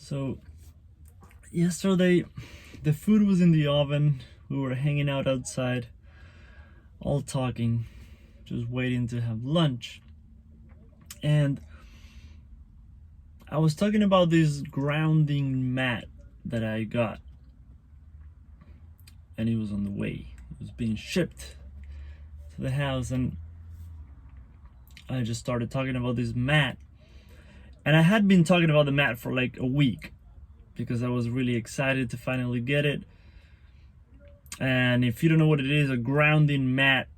So yesterday the food was in the oven. We were hanging out outside, all talking, just waiting to have lunch. And I was talking about this grounding mat that I got. And it was on the way. It was being shipped to the house, and I just started talking about this mat. And I had been talking about the mat for like a week because I was really excited to finally get it. And if you don't know what it is, a grounding mat,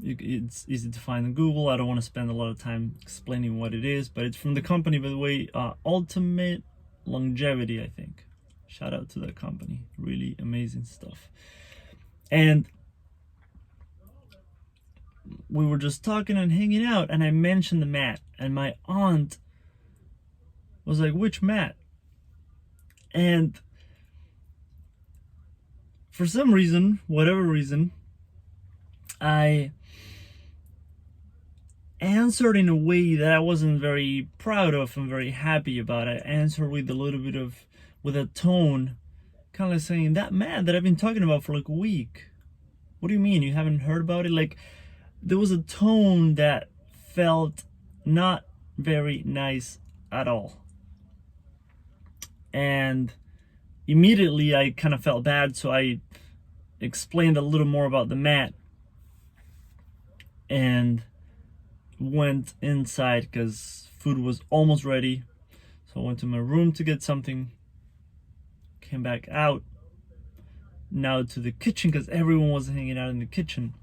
it's easy to find on Google. I don't want to spend a lot of time explaining what it is, but it's from the company, by the way, Ultimate Longevity, I think. Shout out to that company. Really amazing stuff. And we were just talking and hanging out, and I mentioned the mat, and my aunt was like, "Which mat?" And for some reason, whatever reason, I answered in a way that I wasn't very proud of and very happy about. I answered with a little bit of, with a tone, kind of saying, "That mat that I've been talking about for like a week. What do you mean? You haven't heard about it?" Like, there was a tone that felt not very nice at all. And immediately I kind of felt bad, so I explained a little more about the mat and went inside because food was almost ready. So I went to my room to get something, came back out, now to the kitchen because everyone was hanging out in the kitchen.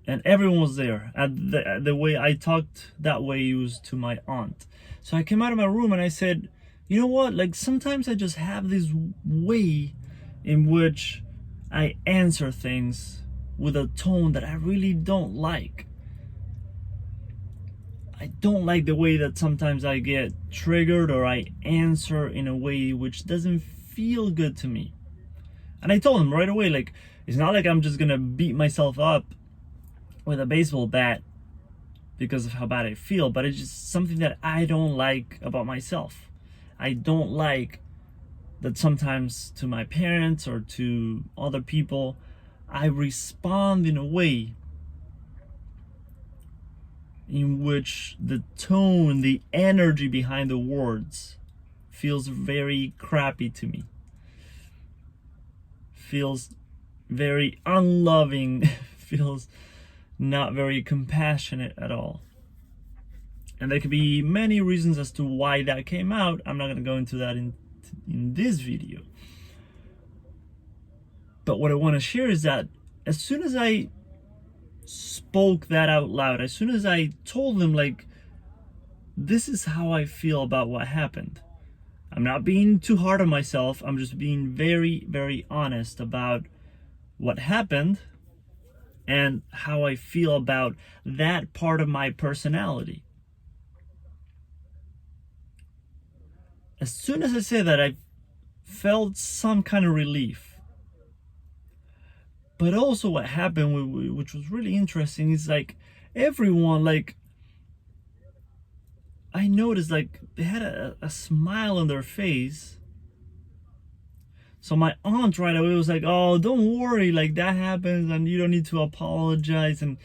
And everyone was there. The way I talked that way, it was to my aunt. So I came out of my room and I said, "You know what? Like, sometimes I just have this way in which I answer things with a tone that I really don't like. I don't like the way that sometimes I get triggered or I answer in a way which doesn't feel good to me." And I told him right away, like, it's not like I'm just gonna beat myself up with a baseball bat because of how bad I feel, but it's just something that I don't like about myself. I don't like that sometimes to my parents or to other people, I respond in a way in which the tone, the energy behind the words feels very crappy to me. Feels very unloving, feels not very compassionate at all. And there could be many reasons as to why that came out. I'm not going to go into that in this video. But what I want to share is that as soon as I spoke that out loud, as soon as I told them, like, this is how I feel about what happened. I'm not being too hard on myself. I'm just being very, very honest about what happened and how I feel about that part of my personality. As soon as I said that, I felt some kind of relief. But also what happened, which was really interesting, is like everyone, like, I noticed like they had a smile on their face. So my aunt right away was like, "Oh, don't worry, like, that happens and you don't need to apologize." And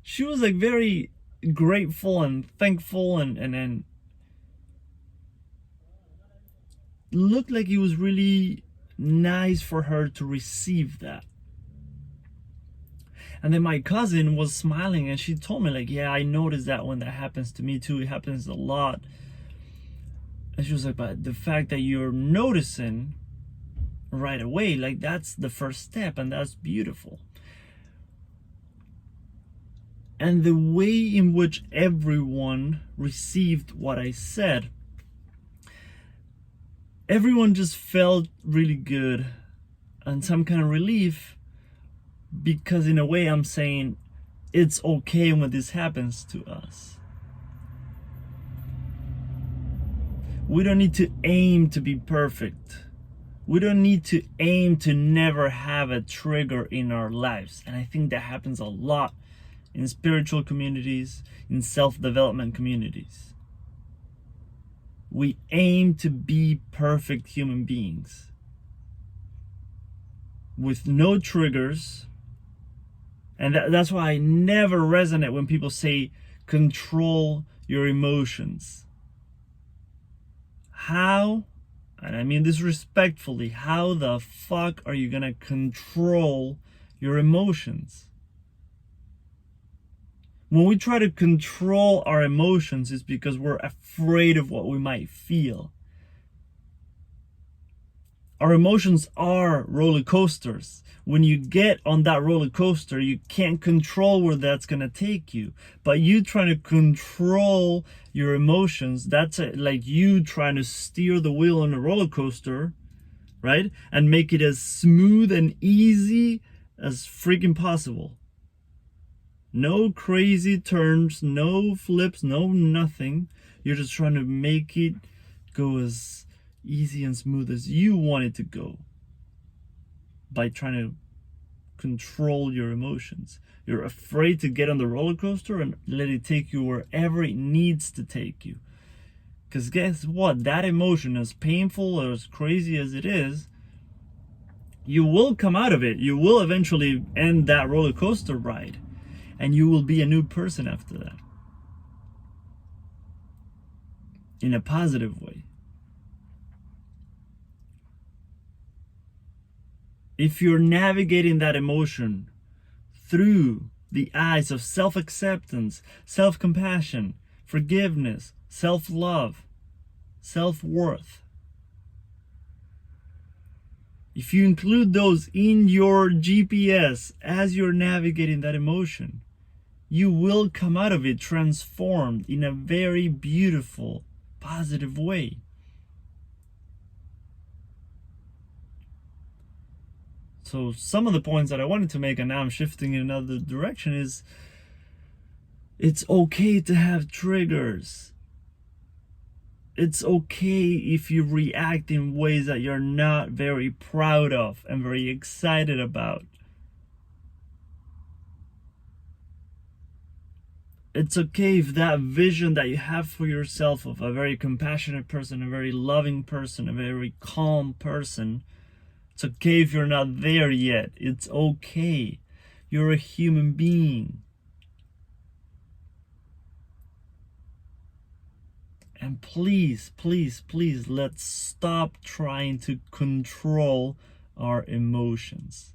she was like very grateful and thankful and looked like it was really nice for her to receive that. And then my cousin was smiling and she told me, like, "Yeah, I noticed that when that happens to me too. It happens a lot." And she was like, "But the fact that you're noticing right away, like, that's the first step, and that's beautiful." And the way in which everyone received what I said, everyone just felt really good and some kind of relief, because in a way I'm saying it's okay when this happens to us. We don't need to aim to be perfect. We don't need to aim to never have a trigger in our lives. And I think that happens a lot in spiritual communities, in self-development communities. We aim to be perfect human beings with no triggers. And that's why I never resonate when people say control your emotions. How, and I mean this respectfully, how the fuck are you gonna control your emotions? When we try to control our emotions, it's because we're afraid of what we might feel. Our emotions are roller coasters. When you get on that roller coaster, you can't control where that's going to take you. But you trying to control your emotions, that's like you trying to steer the wheel on a roller coaster, right? And make it as smooth and easy as freaking possible. No crazy turns, no flips, no nothing. You're just trying to make it go as easy and smooth as you want it to go by trying to control your emotions. You're afraid to get on the roller coaster and let it take you wherever it needs to take you. Because guess what? That emotion, as painful or as crazy as it is, you will come out of it. You will eventually end that roller coaster ride. And you will be a new person after that. In a positive way. If you're navigating that emotion through the eyes of self-acceptance, self-compassion, forgiveness, self-love, self-worth, if you include those in your GPS as you're navigating that emotion, you will come out of it transformed in a very beautiful, positive way. So some of the points that I wanted to make, and now I'm shifting in another direction, is it's okay to have triggers. It's okay if you react in ways that you're not very proud of and very excited about. It's okay if that vision that you have for yourself of a very compassionate person, a very loving person, a very calm person, it's okay if you're not there yet. It's okay. You're a human being. And please, please, please, let's stop trying to control our emotions.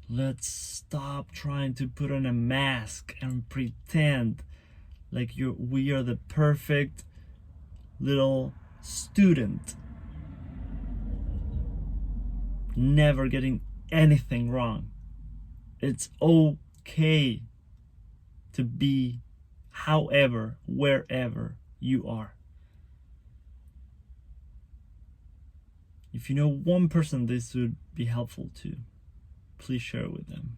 Let's stop trying to put on a mask and pretend like we are the perfect little student, never getting anything wrong. It's okay to be however, wherever you are. If you know one person this would be helpful to, please share it with them.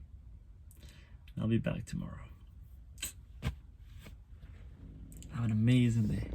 I'll be back tomorrow. Have an amazing day.